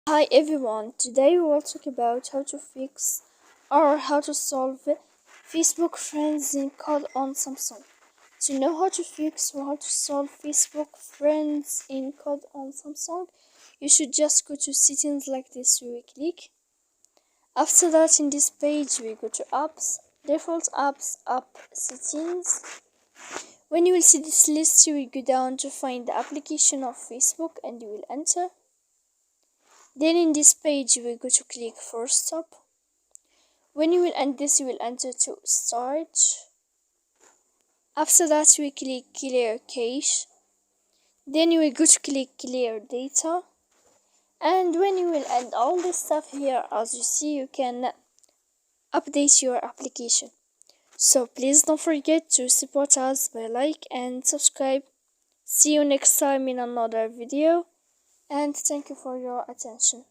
Hi everyone, today we will talk about how to fix or how to solve Facebook friends code on Samsung. To know how to fix or how to solve Facebook friends in code on Samsung, you should just go to settings like this. We will click. After that, in this page, we go to apps, default apps, app settings. When you will see this list, you will go down to find the application of Facebook and you will enter. Then in this page, you will go to click for stop. When you will end this, you will enter to start. After that, we click clear cache. Then you will go to click clear data. And when you will end all this stuff here, as you see, you can update your application. So please don't forget to support us by like and subscribe. See you next time in another video. And thank you for your attention.